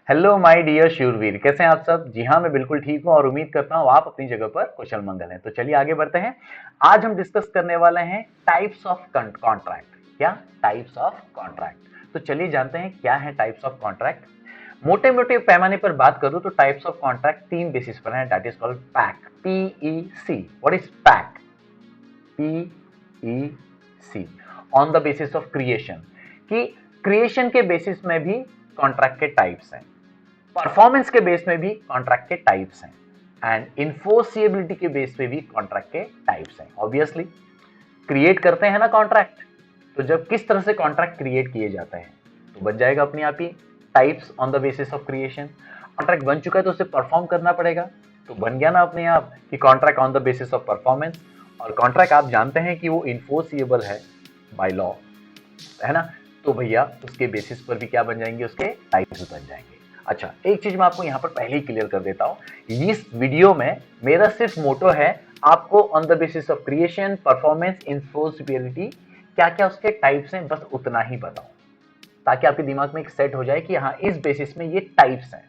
Hello my dear शूरवीर, कैसे हैं आप सब। जी हाँ, मैं बिल्कुल ठीक हूँ और उम्मीद करता हूँ आप अपनी जगह पर कुशल मंगल हैं। तो चलिए आगे बढ़ते हैं। आज हम डिस्कस करने वाले हैं टाइप्स ऑफ कॉन्ट्रैक्ट। क्या टाइप्स ऑफ कॉन्ट्रैक्ट? तो चलिए जानते हैं क्या है टाइप्स ऑफ कॉन्ट्रैक्ट। मोटे मोटे पैमाने पर बात करूं तो टाइप्स ऑफ कॉन्ट्रैक्ट तीन बेसिस पर है। That is called pack, PEC। What is pack? PEC on the basis of creation, कि क्रिएशन के बेसिस में भी कॉन्ट्रैक्ट के टाइप्स हैं, परफॉर्मेंस के बेस में भी कॉन्ट्रैक्ट के टाइप्स हैं, एंड इन्फोर्सिएबिलिटी के बेस पे भी कॉन्ट्रैक्ट के टाइप्स हैं। ऑब्वियसली क्रिएट करते हैं ना कॉन्ट्रैक्ट, तो जब किस तरह से कॉन्ट्रैक्ट क्रिएट किए जाते हैं तो बन जाएगा अपने आप ही types on the basis of creation. Contract बन चुका है तो उसे परफॉर्म करना पड़ेगा, तो बन गया ना अपने आप कि contract on the basis of performance. और कॉन्ट्रैक्ट आप जानते हैं कि वो इन्फोर्सिएबल है बाय लॉ, है ना। तो भैया उसके बेसिस पर भी क्या बन जाएंगे, उसके टाइप्स बन जाएंगे। अच्छा, एक चीज मैं आपको यहाँ पर पहले ही क्लियर कर देता हूँ। इस वीडियो में मेरा सिर्फ मोटो है आपको on the basis of creation, performance, enforceability क्या क्या उसके टाइप्स हैं, बस उतना ही बताऊं, ताकि आपके दिमाग में एक सेट हो जाए कि हाँ इस बेसिस में ये टाइप्स हैं।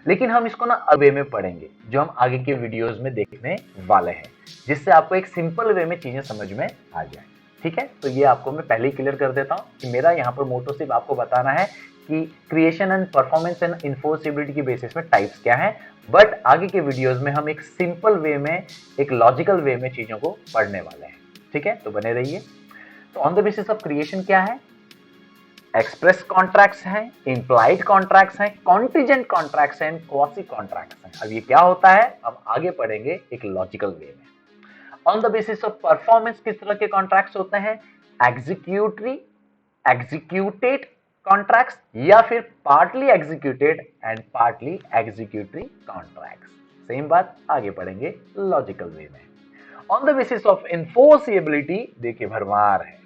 लेकिन हम इसको ना अवे में पढ़ेंगे, जो हम आगे के वीडियोस में देखने वाले हैं, जिससे आपको एक सिंपल वे में चीजें समझ में आ जाए। ठीक है, तो ये आपको मैं पहले ही क्लियर कर देता हूं कि मेरा यहाँ पर मोटो सिर्फ आपको बताना है कि creation and performance and enforceability के बेसिस में टाइप्स क्या है। बट आगे के वीडियोस में हम एक सिंपल वे में, एक लॉजिकल वे में चीजों को पढ़ने वाले हैं। ठीक है, तो बने रहिए। तो on the basis of creation क्या है? एक्सप्रेस कॉन्ट्रैक्ट्स हैं, इंप्लाइड कॉन्ट्रैक्ट्स हैं, कॉन्टिजेंट कॉन्ट्रैक्ट्स हैं, क्वासी कॉन्ट्रैक्ट्स हैं। अब ये क्या होता है हम आगे पढ़ेंगे एक लॉजिकल वे में। On the basis of performance किस तरह के कॉन्ट्रैक्ट्स होते हैं? एग्जीक्यूटरी, एग्जीक्यूटेड कॉन्ट्रैक्ट्स, या फिर partly executed and partly executory contracts. Same बात आगे पढ़ेंगे लॉजिकल वे में। On the basis of enforceability देखिए भरमार है।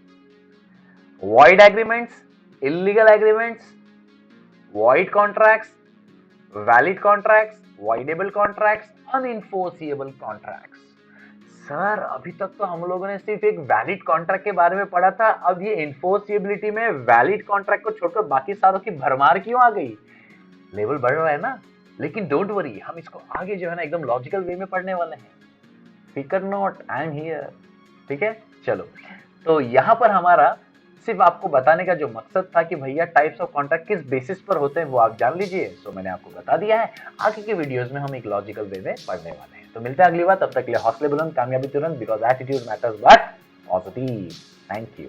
void agreements, illegal agreements, void contracts, valid contracts, voidable contracts, unenforceable contracts। Sir अभी तक तो हम लोगों ने सिर्फ एक वैलिड कॉन्ट्रैक्ट के बारे में पढ़ा था, अब ये इन्फोर्सिबिलिटी में वैलिड कॉन्ट्रैक्ट को छोड़कर बाकी सारों की भरमार क्यों आ गई? लेवल बढ़ रहा है ना। लेकिन डोंट वरी, हम इसको आगे जो है ना एकदम लॉजिकल वे में पढ़ने वाले हैं। फिकर नॉट, आई एम हियर। ठीक है, चलो। तो यहां पर हमारा सिर्फ आपको बताने का जो मकसद था कि भैया टाइप्स ऑफ कॉन्ट्रैक्ट किस बेसिस पर होते हैं वो आप जान लीजिए। सो मैंने आपको बता दिया है। आगे के वीडियोस में हम एक लॉजिकल वे में पढ़ने वाले हैं। तो मिलते हैं अगली बार, तब तक के लिए हौसले बुलंद, कामयाबी तुरंत, because attitude matters but positive. Thank you.